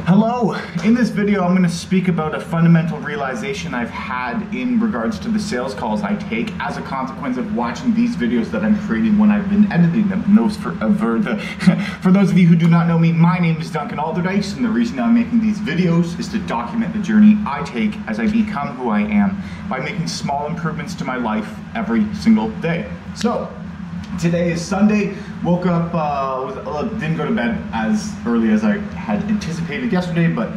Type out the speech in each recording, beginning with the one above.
Hello! In this video I'm going to speak about a fundamental realization I've had in regards to the sales calls I take as a consequence of watching these videos that I'm creating when I've been editing them. For those of you who do not know me, my name is Duncan Alderdice, and the reason I'm making these videos is to document the journey I take as I become who I am by making small improvements to my life every single day. So, today is Sunday. Woke up, didn't go to bed as early as I had anticipated yesterday, but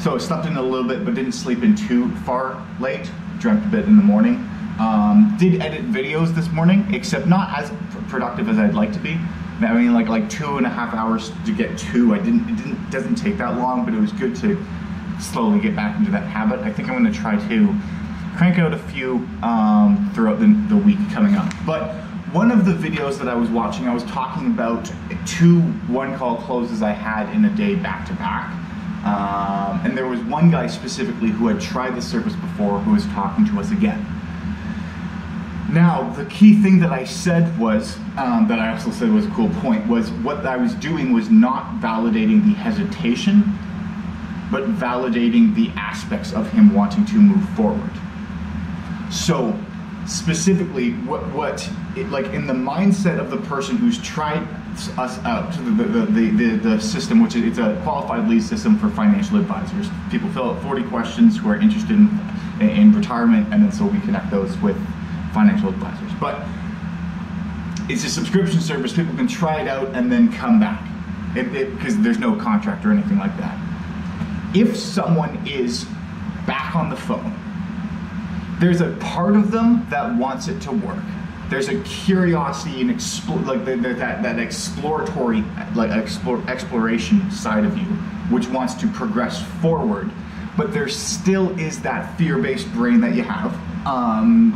so I slept in a little bit, but didn't sleep in too far late. Dreamt a bit in the morning. Did edit videos this morning, except not as productive as I'd like to be. I mean, like 2.5 hours to get to. It doesn't take that long, but it was good to slowly get back into that habit. I think I'm going to try to crank out a few throughout the week coming up. But one of the videos that I was watching, I was talking about two one-call closes I had in a day back-to-back. And there was one guy specifically who had tried the service before who was talking to us again. Now, the key thing that I said was, that I also said was a cool point, was what I was doing was not validating the hesitation, but validating the aspects of him wanting to move forward. So, specifically, like in the mindset of the person who's tried us out, the system, which is it's a qualified lead system for financial advisors. People fill out 40 questions who are interested in retirement, and then so we connect those with financial advisors. But it's a subscription service. People can try it out and then come back, because there's no contract or anything like that. If someone is back on the phone, there's a part of them that wants it to work. There's a curiosity and that exploratory, exploration side of you, which wants to progress forward. But there still is that fear-based brain that you have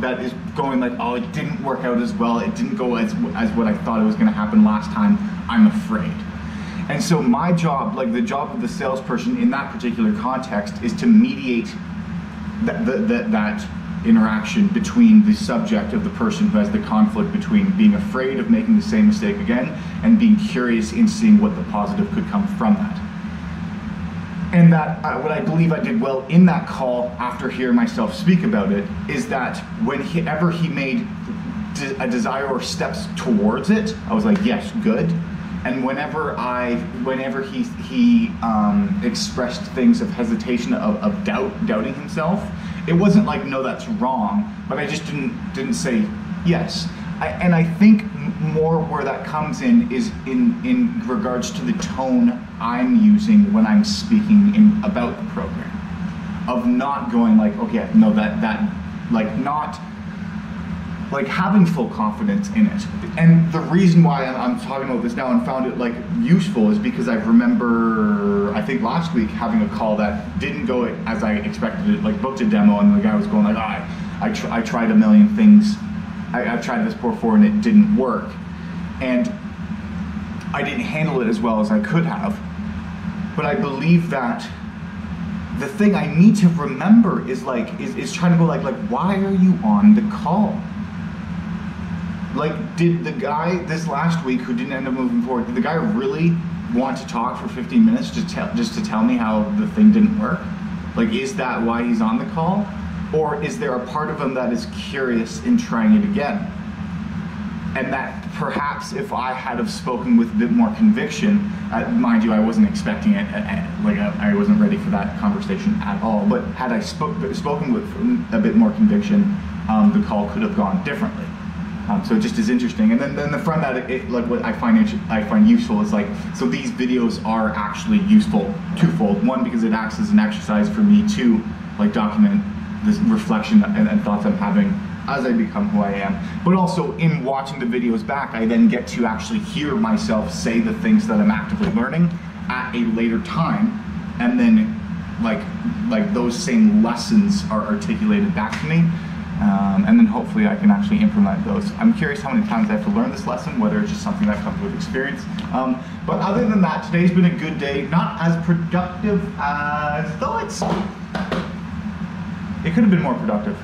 that is going like, oh, it didn't work out as well. It didn't go as what I thought it was going to happen last time. I'm afraid. And so my job, like the job of the salesperson in that particular context, is to mediate that interaction between the subject of the person who has the conflict between being afraid of making the same mistake again and being curious in seeing what the positive could come from that. And that what I believe I did well in that call, after hearing myself speak about it, is that whenever he made a desire or steps towards it, I was like, yes, good. And whenever he expressed things of hesitation, of doubting himself, it wasn't like, no, that's wrong, but I just didn't say yes. And I think more where that comes in is in regards to the tone I'm using when I'm speaking about the program, of not going like, okay, no, not like having full confidence in it. And the reason why I'm talking about this now and found it like useful is because I remember, I think last week, having a call that didn't go as I expected it, like booked a demo and the guy was going like, I tried a million things, I've tried this before and it didn't work. And I didn't handle it as well as I could have. But I believe that the thing I need to remember is trying to go like why are you on the call? Like, did the guy this last week who didn't end up moving forward, did the guy really want to talk for 15 minutes just to tell me how the thing didn't work? Like, is that why he's on the call? Or is there a part of him that is curious in trying it again? And that perhaps if I had have spoken with a bit more conviction, mind you, I wasn't expecting it, I wasn't ready for that conversation at all, but had I spoken with a bit more conviction, the call could have gone differently. So it just is interesting. And then the front that what I find useful is so these videos are actually useful twofold. One, because it acts as an exercise for me to document this reflection and thoughts I'm having as I become who I am. But also in watching the videos back, I then get to actually hear myself say the things that I'm actively learning at a later time, and then those same lessons are articulated back to me. And then hopefully I can actually implement those. I'm curious how many times I have to learn this lesson, whether it's just something that comes with experience. But other than that, today's been a good day. Not as productive as thoughts. It could have been more productive.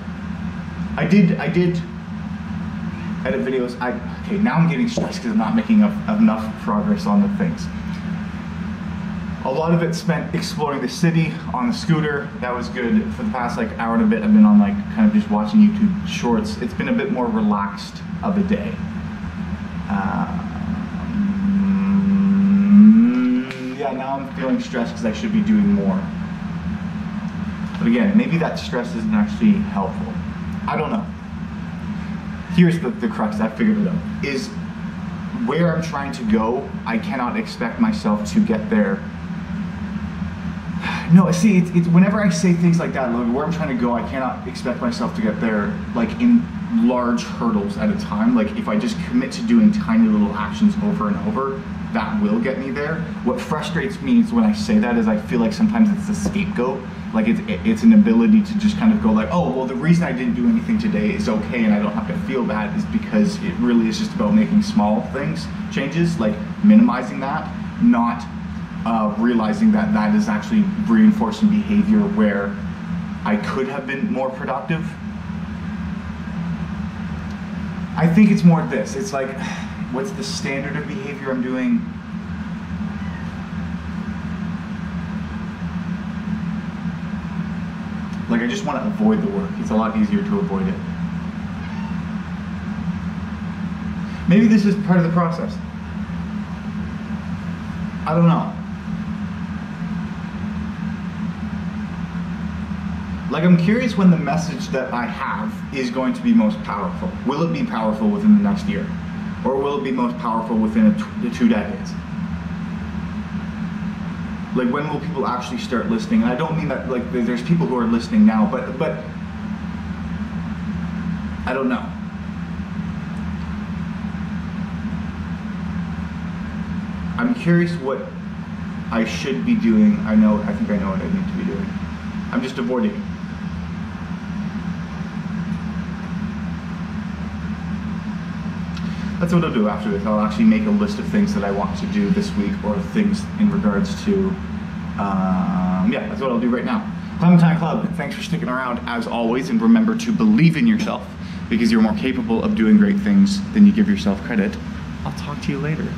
I did edit videos. Okay, now I'm getting stressed because I'm not making enough progress on the things. A lot of it spent exploring the city on the scooter. That was good. For the past like hour and a bit, I've been on like kind of just watching YouTube shorts. It's been a bit more relaxed of a day. Yeah, now I'm feeling stressed because I should be doing more. But again, maybe that stress isn't actually helpful. I don't know. Here's the crux, I figured it out, is where I'm trying to go, I cannot expect myself to get there. No, see, it's whenever I say things like that, like where I'm trying to go, I cannot expect myself to get there like in large hurdles at a time. Like if I just commit to doing tiny little actions over and over, that will get me there. What frustrates me is when I say that is I feel like sometimes it's a scapegoat. Like it's an ability to just kind of go like, oh, well, the reason I didn't do anything today is okay and I don't have to feel bad is because it really is just about making small things, changes, like minimizing that, not realizing that that is actually reinforcing behavior where I could have been more productive. I think it's more this. It's like, what's the standard of behavior I'm doing? Like I just want to avoid the work. It's a lot easier to avoid it. Maybe this is part of the process. I don't know. Like I'm curious when the message that I have is going to be most powerful. Will it be powerful within the next year? Or will it be most powerful within the 2 decades? Like when will people actually start listening? And I don't mean that like there's people who are listening now, but I don't know. I'm curious what I should be doing. I think I know what I need to be doing. I'm just avoiding it. That's what I'll do after this. I'll actually make a list of things that I want to do this week or things in regards to, yeah, that's what I'll do right now. Clementine Club, thanks for sticking around as always, and remember to believe in yourself because you're more capable of doing great things than you give yourself credit. I'll talk to you later.